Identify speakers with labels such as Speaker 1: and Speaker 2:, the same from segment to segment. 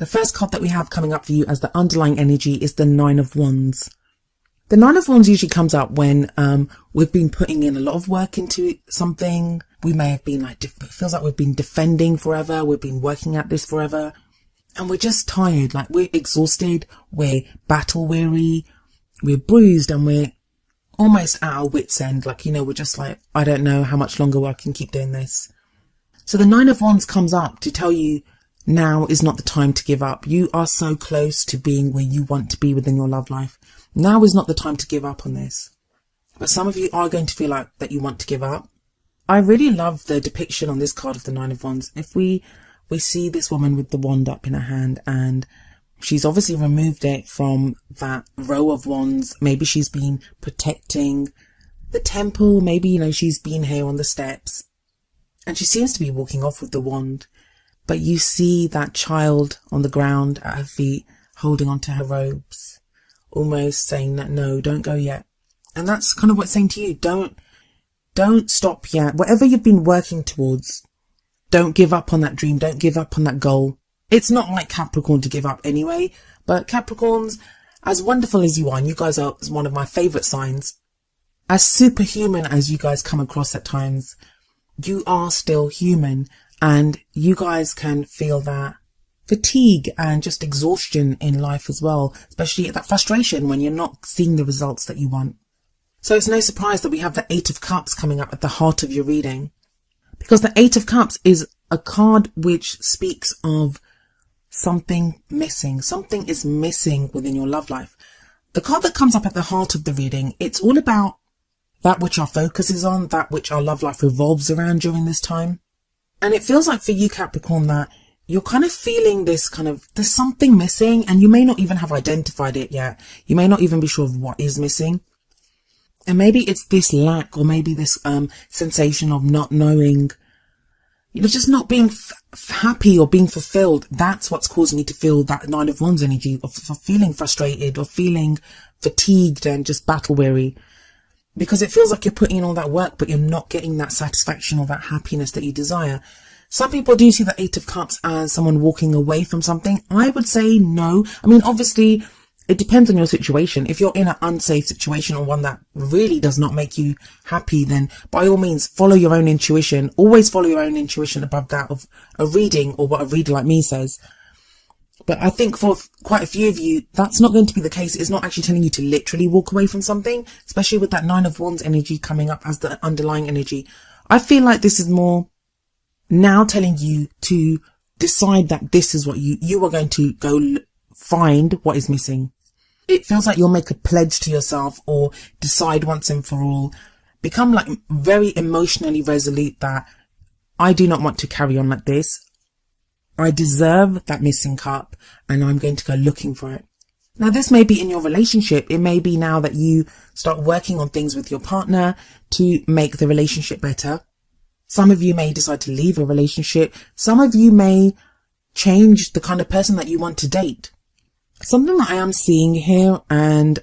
Speaker 1: The first card that we have coming up for you as the underlying energy is the Nine of Wands. The Nine of Wands usually comes up when we've been putting in a lot of work into something. We may have been like, it feels like we've been defending forever. We've been working at this forever. And we're just tired. Like, we're exhausted. We're battle weary. We're bruised and we're almost at our wit's end. Like, we're just like, I don't know how much longer I can keep doing this. So the Nine of Wands comes up to tell you now is not the time to give up. You are so close to being where you want to be within your love life. Now is not the time to give up on this. But some of you are going to feel like that you want to give up. I really love the depiction on this card of the Nine of Wands. If we see this woman with the wand up in her hand, and she's obviously removed it from that row of wands. Maybe she's been protecting the temple. Maybe, she's been here on the steps. And she seems to be walking off with the wand. But you see that child on the ground at her feet, holding onto her robes, almost saying that, no, don't go yet. And that's kind of what it's saying to you. Don't stop yet. Whatever you've been working towards, don't give up on that dream. Don't give up on that goal. It's not like Capricorn to give up anyway, but Capricorns, as wonderful as you are, and you guys are one of my favourite signs, as superhuman as you guys come across at times, you are still human. And you guys can feel that fatigue and just exhaustion in life as well, especially that frustration when you're not seeing the results that you want. So it's no surprise that we have the Eight of Cups coming up at the heart of your reading, because the Eight of Cups is a card which speaks of something missing. Something is missing within your love life. The card that comes up at the heart of the reading, it's all about that which our focus is on, that which our love life revolves around during this time. And it feels like for you, Capricorn, that you're kind of feeling this there's something missing, and you may not even have identified it yet. You may not even be sure of what is missing. And maybe it's this lack, or maybe this sensation of not knowing, just not being happy or being fulfilled. That's what's causing you to feel that Nine of Wands energy of feeling frustrated or feeling fatigued and just battle weary. Because it feels like you're putting in all that work, but you're not getting that satisfaction or that happiness that you desire. Some people do see the Eight of Cups as someone walking away from something. I would say no. I mean, obviously, it depends on your situation. If you're in an unsafe situation or one that really does not make you happy, then by all means, follow your own intuition. Always follow your own intuition above that of a reading or what a reader like me says. But I think for quite a few of you, that's not going to be the case. It's not actually telling you to literally walk away from something, especially with that Nine of Wands energy coming up as the underlying energy. I feel like this is more now telling you to decide that this is what you are going to go find what is missing. It feels like you'll make a pledge to yourself or decide once and for all, become like very emotionally resolute that I do not want to carry on like this. I deserve that missing cup and I'm going to go looking for it. Now, this may be in your relationship. It may be now that you start working on things with your partner to make the relationship better. Some of you may decide to leave a relationship. Some of you may change the kind of person that you want to date. Something that I am seeing here and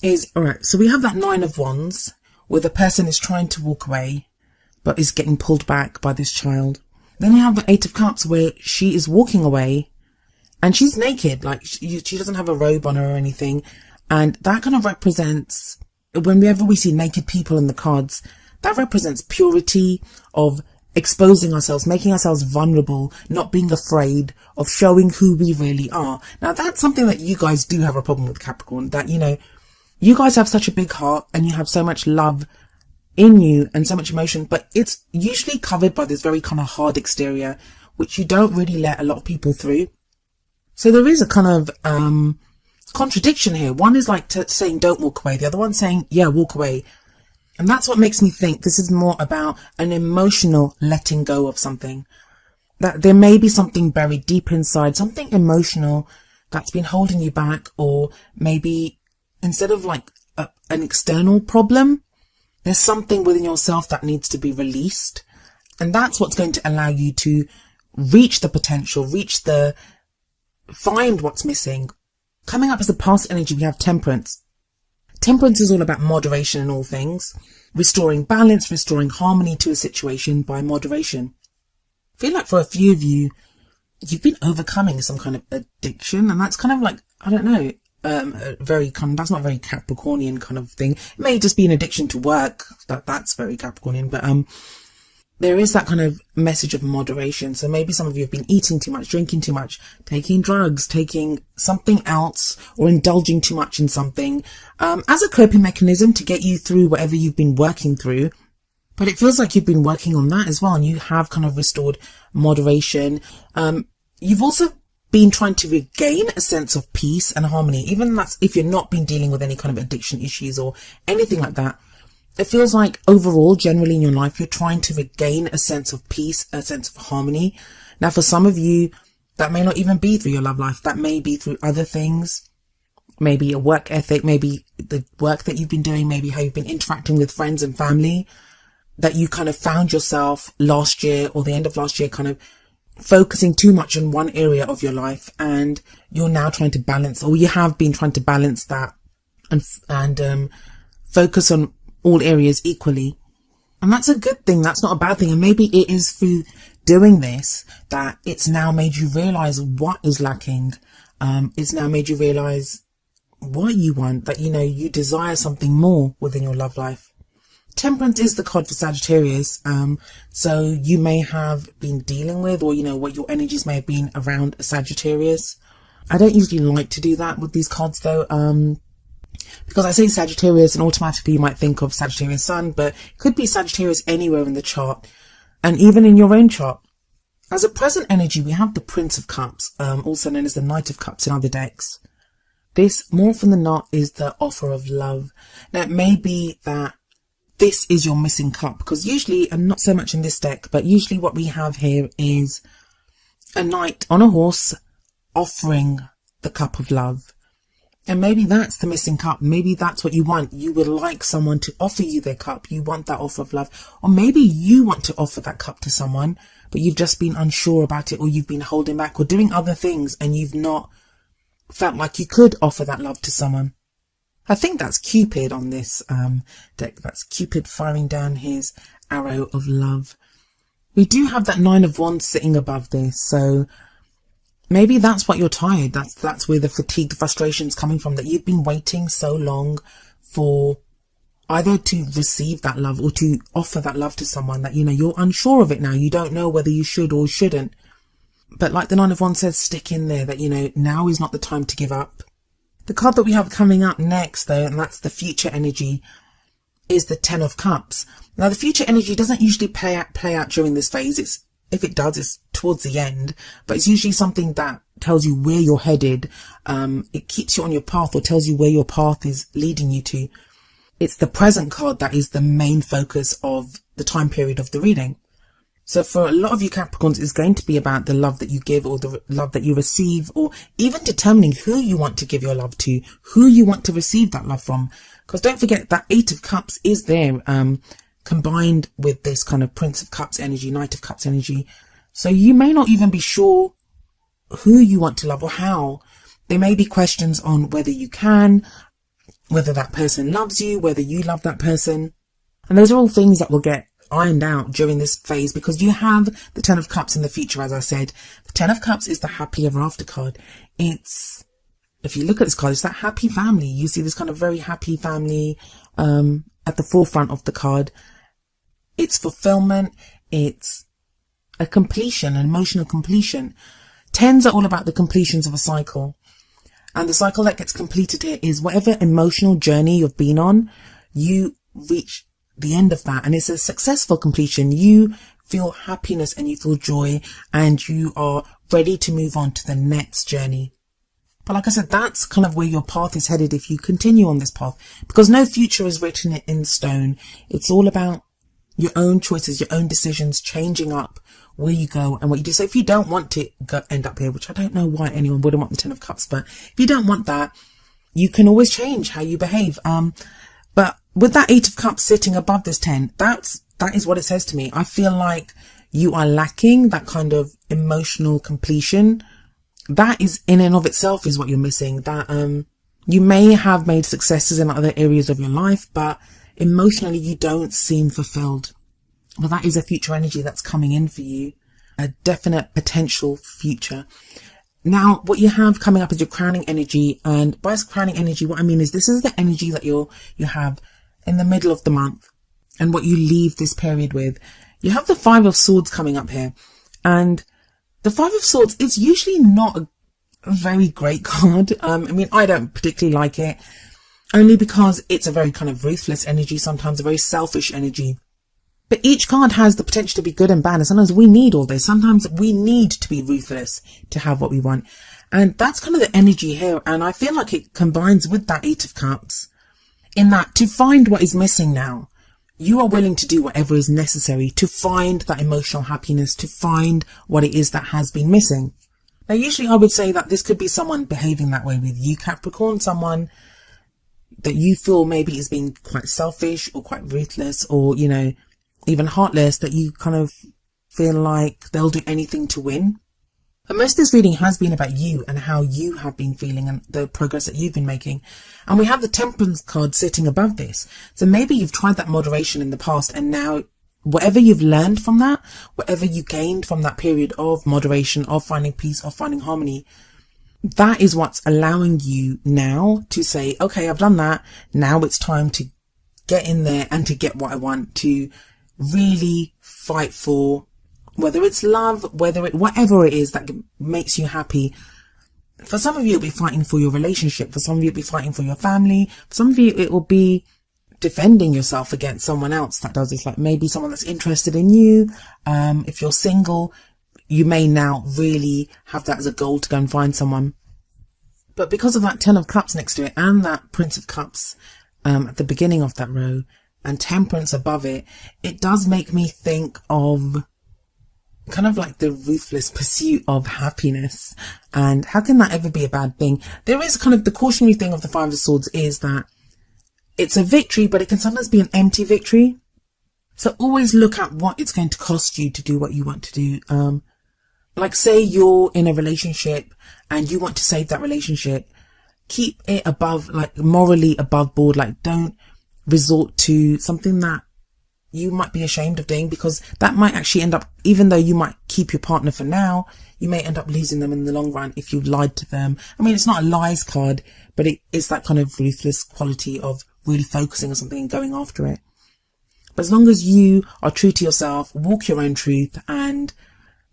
Speaker 1: is, all right, so we have that Nine of Wands where the person is trying to walk away but is getting pulled back by this child. Then you have the Eight of Cups where she is walking away and she's naked, like she doesn't have a robe on her or anything. And that kind of represents, whenever we see naked people in the cards, that represents purity of exposing ourselves, making ourselves vulnerable, not being afraid of showing who we really are. Now, that's something that you guys do have a problem with, Capricorn, that, you guys have such a big heart and you have so much love in you and so much emotion, but it's usually covered by this very kind of hard exterior, which you don't really let a lot of people through. So there is a kind of contradiction here. One is like saying don't walk away. The other one's saying, yeah, walk away. And that's what makes me think this is more about an emotional letting go of something. That there may be something buried deep inside, something emotional that's been holding you back, or maybe instead of like an external problem, there's something within yourself that needs to be released. And that's what's going to allow you to reach the potential, find what's missing. Coming up as the past energy, we have Temperance. Temperance is all about moderation in all things. Restoring balance, restoring harmony to a situation by moderation. I feel like for a few of you, you've been overcoming some kind of addiction, and that's kind of like, I don't know, that's not a very Capricornian kind of thing. It may just be an addiction to work. That's very Capricornian, but there is that kind of message of moderation. So maybe some of you have been eating too much, drinking too much, taking drugs, taking something else, or indulging too much in something, as a coping mechanism to get you through whatever you've been working through. But it feels like you've been working on that as well, and you have kind of restored moderation. You've also been trying to regain a sense of peace and harmony, even that's if you're not been dealing with any kind of addiction issues or anything like that. It feels like overall, generally in your life, you're trying to regain a sense of peace, a sense of harmony. Now, for some of you, that may not even be through your love life. That may be through other things. Maybe your work ethic, maybe the work that you've been doing, maybe how you've been interacting with friends and family, that you kind of found yourself last year or the end of last year kind of focusing too much on one area of your life, and you're now trying to balance, or you have been trying to balance that and focus on all areas equally. And that's a good thing. That's not a bad thing. And maybe it is through doing this that it's now made you realize what is lacking. It's now made you realize what you want, that, you know, you desire something more within your love life. Temperance is the card for Sagittarius. So you may have been dealing with, or, you know, what your energies may have been around a Sagittarius. I don't usually like to do that with these cards though. Because I say Sagittarius and automatically you might think of Sagittarius Sun, but it could be Sagittarius anywhere in the chart and even in your own chart. As a present energy, we have the Prince of Cups, also known as the Knight of Cups in other decks. This, more often than not, is the offer of love. Now, it may be that this is your missing cup, because usually, and not so much in this deck, but usually what we have here is a knight on a horse offering the cup of love. And maybe that's the missing cup. Maybe that's what you want. You would like someone to offer you their cup. You want that offer of love. Or maybe you want to offer that cup to someone, but you've just been unsure about it, or you've been holding back or doing other things, and you've not felt like you could offer that love to someone. I think that's Cupid on this deck. That's Cupid firing down his arrow of love. We do have that Nine of Wands sitting above this, so maybe that's what you're tired. That's where the fatigue, the frustration's coming from, that you've been waiting so long for either to receive that love or to offer that love to someone, that, you know, you're unsure of it now. You don't know whether you should or shouldn't. But like the Nine of Wands says, stick in there, that, you know, now is not the time to give up. The card that we have coming up next, though, and that's the future energy, is the Ten of Cups. Now, the future energy doesn't usually play out during this phase. If it does, it's towards the end, but it's usually something that tells you where you're headed. It keeps you on your path, or tells you where your path is leading you to. It's the present card that is the main focus of the time period of the reading. So for a lot of you Capricorns, it's going to be about the love that you give, or the love that you receive, or even determining who you want to give your love to, who you want to receive that love from. Because don't forget that Eight of Cups is there, combined with this kind of Prince of Cups energy, Knight of Cups energy. So you may not even be sure who you want to love or how. There may be questions on whether you can, whether that person loves you, whether you love that person. And those are all things that will get ironed out during this phase, because you have the Ten of Cups in the future. As I said, the Ten of Cups is the happy ever after card. It's, if you look at this card, it's that happy family. You see this kind of very happy family at the forefront of the card. It's fulfillment. It's a completion, an emotional completion. Tens are all about the completions of a cycle. And the cycle that gets completed here is whatever emotional journey you've been on, you reach the end of that, and it's a successful completion. You feel happiness and you feel joy, and you are ready to move on to the next journey. But like I said, that's kind of where your path is headed if you continue on this path, because no future is written in stone. It's all about your own choices, your own decisions, changing up where you go and what you do. So if you don't want to end up here, which I don't know why anyone wouldn't want the Ten of Cups, but if you don't want that, you can always change how you behave. But with that Eight of Cups sitting above this 10, that is what it says to me. I feel like you are lacking that kind of emotional completion. That is in and of itself is what you're missing. That you may have made successes in other areas of your life, but emotionally you don't seem fulfilled. Well, that is a future energy that's coming in for you. a definite potential future. Now, what you have coming up is your crowning energy. And by crowning energy, what I mean is this is the energy that you have in the middle of the month and what you leave this period with. You have the Five of Swords coming up here. And the Five of Swords is usually not a very great card. I mean, I don't particularly like it, only because it's a very kind of ruthless energy, sometimes a very selfish energy. But each card has the potential to be good and bad, and sometimes we need all this. Sometimes we need to be ruthless to have what we want. And that's kind of the energy here, and I feel like it combines with that Eight of Cups, in that to find what is missing now, you are willing to do whatever is necessary to find that emotional happiness, to find what it is that has been missing. Now, usually I would say that this could be someone behaving that way with you, Capricorn, someone that you feel maybe is being quite selfish or quite ruthless or, you know, even heartless, that you kind of feel like they'll do anything to win. But most of this reading has been about you and how you have been feeling and the progress that you've been making. And we have the Temperance card sitting above this. So maybe you've tried that moderation in the past, and now whatever you've learned from that, whatever you gained from that period of moderation, of finding peace, of finding harmony, that is what's allowing you now to say, okay, I've done that. Now it's time to get in there and to get what I want, to really fight for, whether it's love, whatever it is that makes you happy. For some of you, it'll be fighting for your relationship. For some of you, it'll be fighting for your family. For some of you, it will be defending yourself against someone else that does this, like maybe someone that's interested in you. If you're single, you may now really have that as a goal to go and find someone. But because of that Ten of Cups next to it and that Prince of Cups at the beginning of that row and Temperance above it, it does make me think of kind of like the ruthless pursuit of happiness. And how can that ever be a bad thing? There is kind of the cautionary thing of the Five of Swords is that it's a victory, but it can sometimes be an empty victory. So always look at what it's going to cost you to do what you want to do. Like say you're in a relationship and you want to save that relationship, keep it above, like morally above board. Like don't resort to something that you might be ashamed of doing, because that might actually end up, even though you might keep your partner for now, you may end up losing them in the long run if you've lied to them. I mean, it's not a lies card, but it is that kind of ruthless quality of really focusing on something and going after it. But as long as you are true to yourself, walk your own truth, and,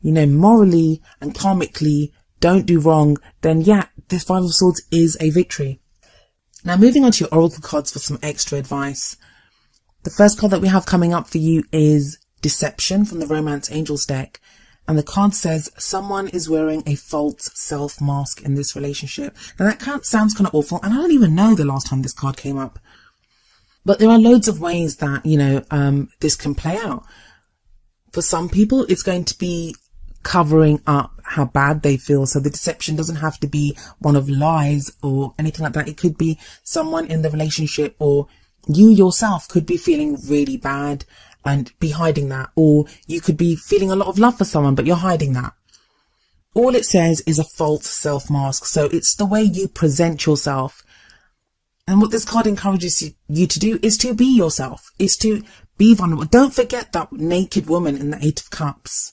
Speaker 1: you know, morally and karmically don't do wrong, then yeah, this Five of Swords is a victory. Now moving on to your oracle cards for some extra advice. The first card that we have coming up for you is Deception from the Romance Angels deck. And the card says someone is wearing a false self mask in this relationship. Now that sounds kind of awful, and I don't even know the last time this card came up. But there are loads of ways that, you know, this can play out. For some people, it's going to be covering up how bad they feel. So the deception doesn't have to be one of lies or anything like that. It could be someone in the relationship, or you yourself could be feeling really bad and be hiding that. Or you could be feeling a lot of love for someone, but you're hiding that. All it says is a false self mask. So it's the way you present yourself. And what this card encourages you to do is to be yourself, is to be vulnerable. Don't forget that naked woman in the Eight of Cups.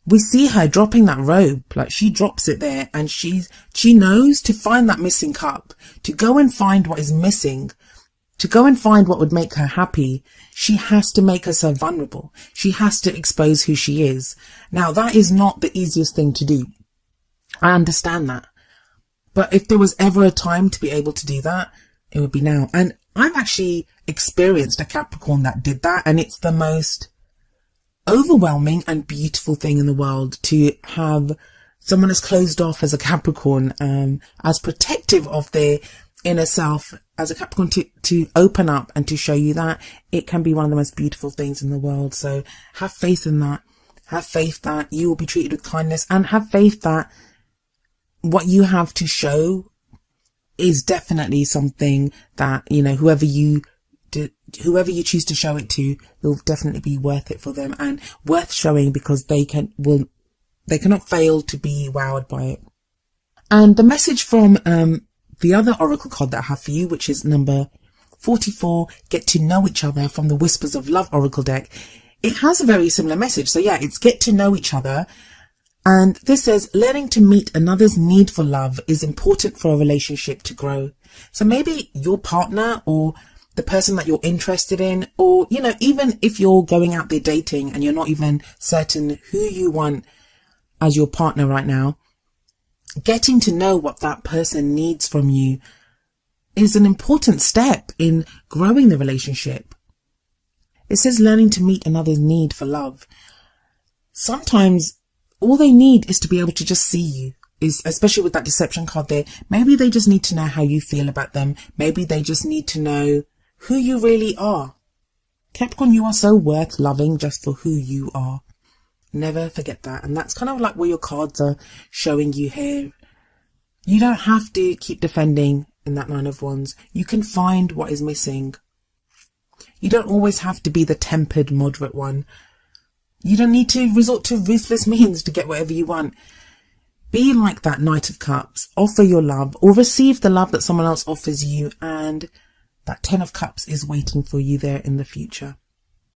Speaker 1: We see her dropping that robe, like she drops it there, and she knows to find that missing cup, to go and find what is missing, to go and find what would make her happy. She has to make herself vulnerable. She has to expose who she is. Now, that is not the easiest thing to do. I understand that. But if there was ever a time to be able to do that, it would be now. And I've actually experienced a Capricorn that did that, and it's the most overwhelming and beautiful thing in the world to have someone as closed off as a Capricorn, as protective of their inner self as a Capricorn, to open up and to show you that it can be one of the most beautiful things in the world. So have faith in that. Have faith that you will be treated with kindness, and have faith that what you have to show is definitely something that, you know, whoever you choose to show it to will definitely be worth it for them, and worth showing, because they cannot fail to be wowed by it. And the message from the other oracle card that I have for you, which is number 44, Get to Know Each Other, from the Whispers of Love oracle deck, it has a very similar message. So yeah, it's get to know each other. And this says learning to meet another's need for love is important for a relationship to grow. So maybe your partner or the person that you're interested in, or, you know, even if you're going out there dating and you're not even certain who you want as your partner right now, getting to know what that person needs from you is an important step in growing the relationship. It says learning to meet another's need for love. Sometimes all they need is to be able to just see you, is especially with that deception card there. Maybe they just need to know how you feel about them. Maybe they just need to know who you really are. Capricorn, you are so worth loving just for who you are. Never forget that. And that's kind of like what your cards are showing you here. You don't have to keep defending in that Nine of Wands. You can find what is missing. You don't always have to be the tempered, moderate one. You don't need to resort to ruthless means to get whatever you want. Be like that Knight of Cups. Offer your love or receive the love that someone else offers you, and that Ten of Cups is waiting for you there in the future.